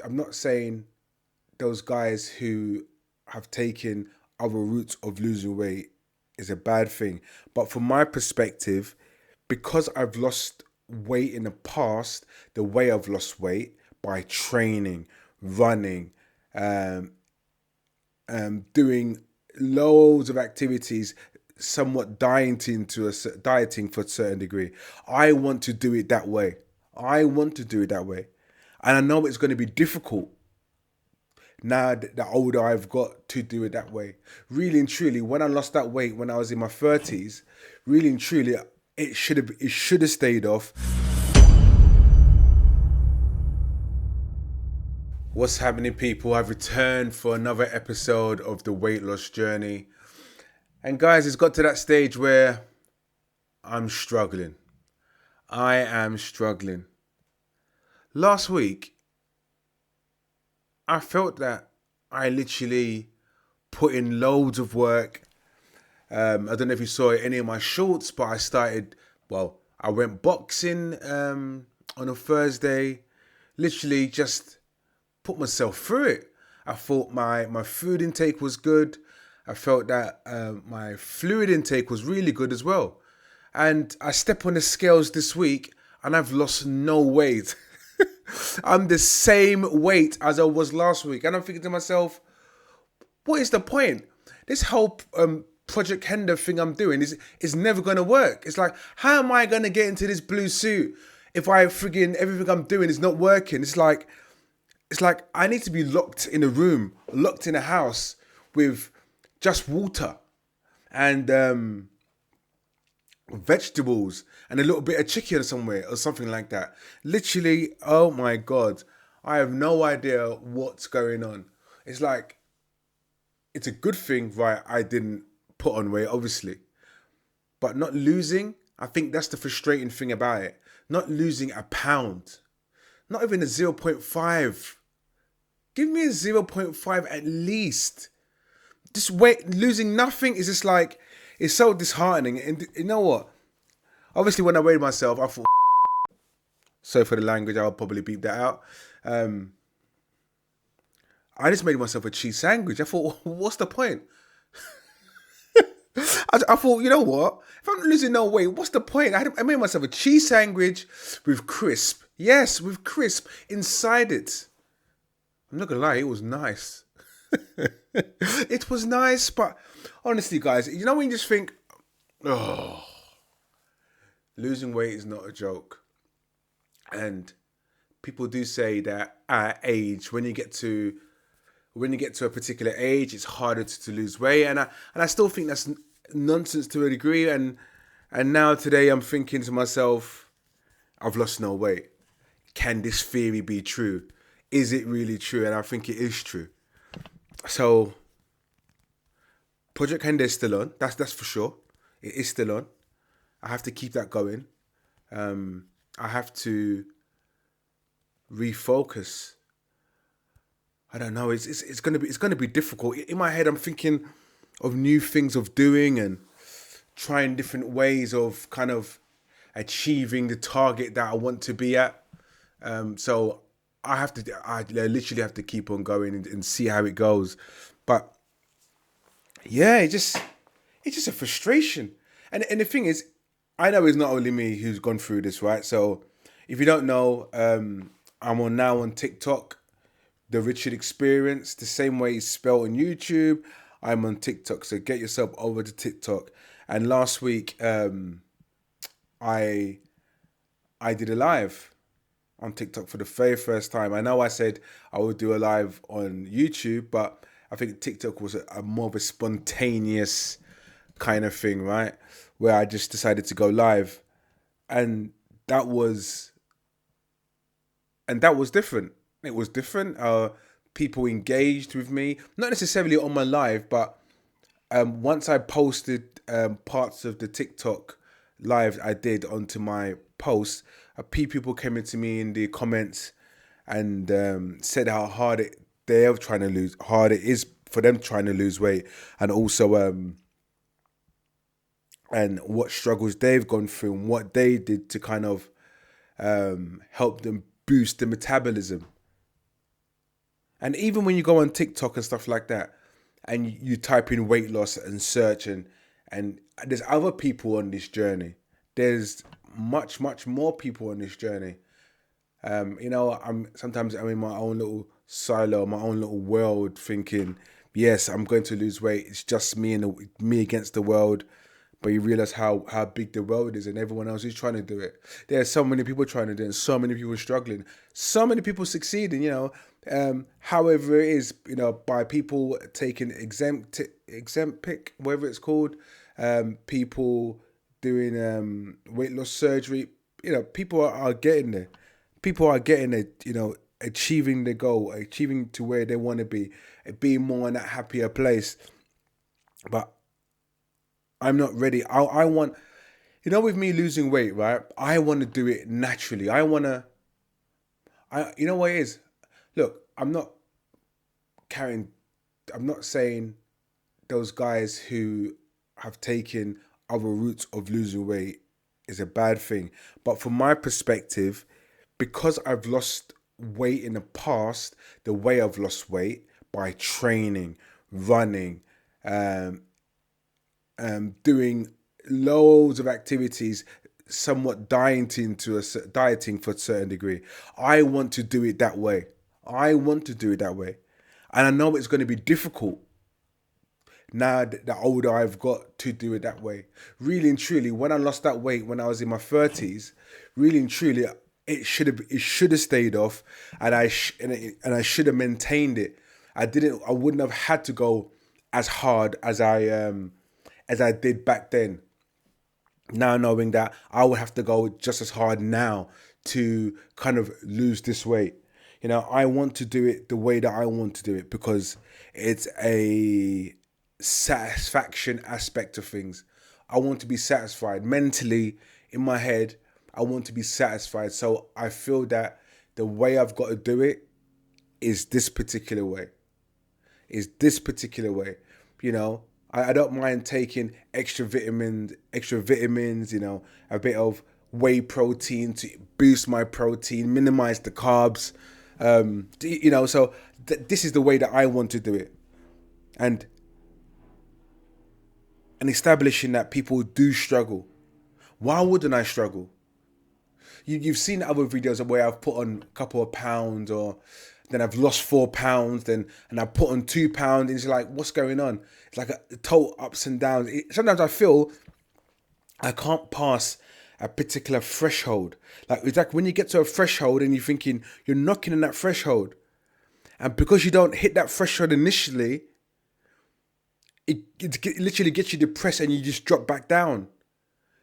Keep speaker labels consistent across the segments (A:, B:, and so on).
A: I'm not saying those guys who have taken other routes of losing weight is a bad thing. But from my perspective, because I've lost weight in the past, the way I've lost weight by training, running, um, doing loads of activities, somewhat dieting for a certain degree. I want to do it that way. I want to do it that way, and I know it's going to be difficult now that the older I've got to do it that way. Really and truly, when I lost that weight when I was in my 30s, really and truly, it should have stayed off. What's happening, people? I've returned for another episode of the weight loss journey. And guys, it's got to that stage where I'm struggling. I am struggling. Last week, I felt that I literally put in loads of work. I don't know if you saw any of my shorts, but I went boxing on a Thursday. Literally just put myself through it. I thought my food intake was good. I felt that my fluid intake was really good as well. And I step on the scales this week and I've lost no weight. I'm the same weight as I was last week. And I'm thinking to myself, what is the point? This whole Project Hender thing I'm doing is never going to work. It's like, how am I going to get into this blue suit if everything I'm doing is not working? It's like I need to be locked in a room, locked in a house with just water and vegetables and a little bit of chicken somewhere or something like that. Literally, oh my God, I have no idea what's going on. It's like, it's a good thing, right? I didn't put on weight, obviously, but not losing. I think that's the frustrating thing about it. Not losing a pound, not even a zero point 0.5. Give me a zero point 0.5 at least. Just losing nothing is just like, it's so disheartening. And you know what? Obviously, when I weighed myself, I thought, sorry for the language, I'll probably beep that out. I just made myself a cheese sandwich. I thought, what's the point? I thought, you know what? If I'm losing no weight, what's the point? I made myself a cheese sandwich with crisp. Yes, with crisp inside it. I'm not gonna lie, it was nice. It was nice, but honestly, guys, you know when you just think, oh, losing weight is not a joke. And people do say that at age, when you get to a particular age, it's harder to lose weight, and I still think that's nonsense to a degree. And now today, I'm thinking to myself, I've lost no weight. Can this theory be true? Is it really true? And I think it is true. So, Project Hender is still on. That's for sure. It is still on. I have to keep that going. I have to refocus. I don't know. It's gonna be difficult. In my head, I'm thinking of new things of doing and trying different ways of kind of achieving the target that I want to be at. So I literally have to keep on going and see how it goes. But yeah, it's just a frustration. And the thing is, I know it's not only me who's gone through this, right? So if you don't know, I'm now on TikTok, The Richard Experience, the same way it's spelled on YouTube. I'm on TikTok, so get yourself over to TikTok. And last week, I did a live on TikTok for the very first time. I know I said I would do a live on YouTube, but I think TikTok was a more of a spontaneous kind of thing, right? Where I just decided to go live, and that was different. It was different. People engaged with me, not necessarily on my live, but once I posted parts of the TikTok live I did onto my post, people came into me in the comments and said how hard it is for them trying to lose weight, and also and what struggles they've gone through and what they did to kind of help them boost the metabolism. And even when you go on TikTok and stuff like that, and you type in weight loss and search, and there's other people on this journey. There's much more people on this journey. I'm in my own little silo, my own little world, thinking, yes, I'm going to lose weight. It's just me against the world. But you realize how big the world is, and everyone else is trying to do it. There's so many people trying to do it, and so many people struggling, so many people succeeding. However it is, by people taking Ozempic, whatever it's called, people doing weight loss surgery. People are getting there. People are getting it. Achieving the goal, achieving to where they want to be, being more in that happier place. But I'm not ready. I want, with me losing weight, right? I want to do it naturally. You know what it is? Look, I'm not saying those guys who have taken other routes of losing weight is a bad thing. But from my perspective, because I've lost weight in the past, the way I've lost weight by training, running, doing loads of activities, somewhat dieting for a certain degree. I want to do it that way. And I know it's going to be difficult now that the older I've got to do it that way. Really and truly, when I lost that weight when I was in my 30s, really and truly, it should have stayed off, and I should have maintained it. I wouldn't have had to go as hard as I did back then. Now knowing that I would have to go just as hard now to kind of lose this weight. I want to do it the way that I want to do it because it's a satisfaction aspect of things. I want to be satisfied mentally in my head. I want to be satisfied. So I feel that the way I've got to do it is this particular way. I don't mind taking extra vitamins, a bit of whey protein to boost my protein, minimize the carbs. So this is the way that I want to do it. And establishing that people do struggle. Why wouldn't I struggle? You've seen other videos where I've put on a couple of pounds, or then I've lost 4 pounds, and I put on 2 pounds, and it's like, what's going on? It's like a total ups and downs. Sometimes I feel I can't pass a particular threshold. It's like when you get to a threshold and you're thinking you're knocking on that threshold, and because you don't hit that threshold initially, it literally gets you depressed, and you just drop back down.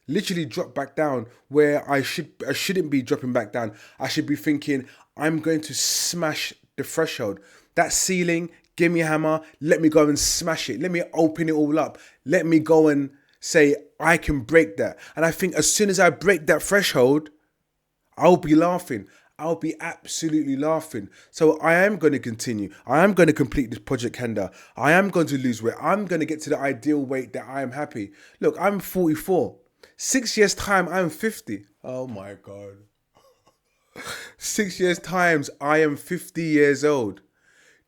A: Literally drop back down where I shouldn't be dropping back down. I should be thinking, I'm going to smash the threshold. That ceiling, give me a hammer, let me go and smash it. Let me open it all up. Let me go and say, I can break that. And I think as soon as I break that threshold, I'll be laughing. I'll be absolutely laughing. So I am going to continue. I am going to complete this Project Kenda. I am going to lose weight. I'm going to get to the ideal weight that I am happy. Look, I'm 44. 6 years' time, I'm 50. Oh my God. 6 years' time, I am 50 years old.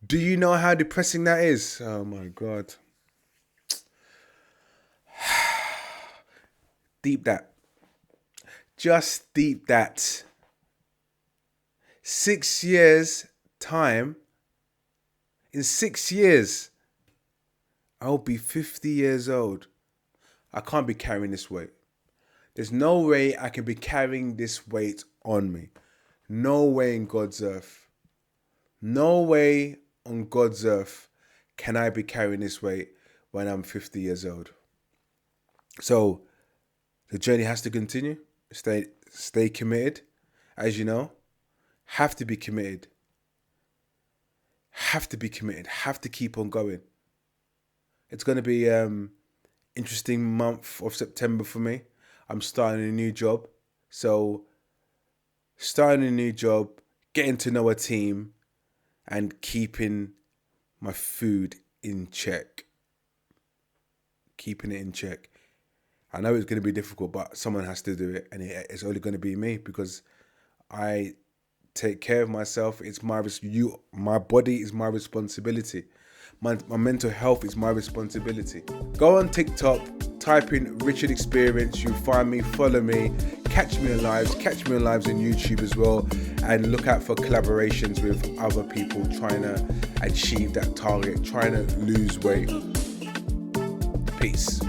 A: Do you know how depressing that is? Oh my God. Deep that. Just deep that. 6 years' time, in 6 years, I'll be 50 years old. I can't be carrying this weight. There's no way I can be carrying this weight on me. No way in God's earth. No way on God's earth can I be carrying this weight when I'm 50 years old. So the journey has to continue. Stay committed. As you know, have to be committed. Have to keep on going. It's going to be interesting month of September for me. I'm starting a new job. So starting a new job, getting to know a team, and keeping my food in check. Keeping it in check. I know it's going to be difficult, but someone has to do it. And it's only going to be me because I take care of myself. It's my body is my responsibility. My mental health is my responsibility. Go on TikTok, type in Richard Experience. You'll find me, follow me, catch me on lives on YouTube as well, and look out for collaborations with other people trying to achieve that target, trying to lose weight. Peace.